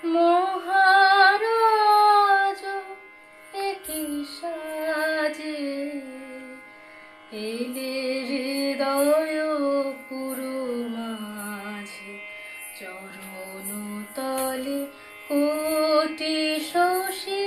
মহারাজ একই সাজে এলে হৃদয় পুরো মাঝে, চরণ তলে কোটি শশী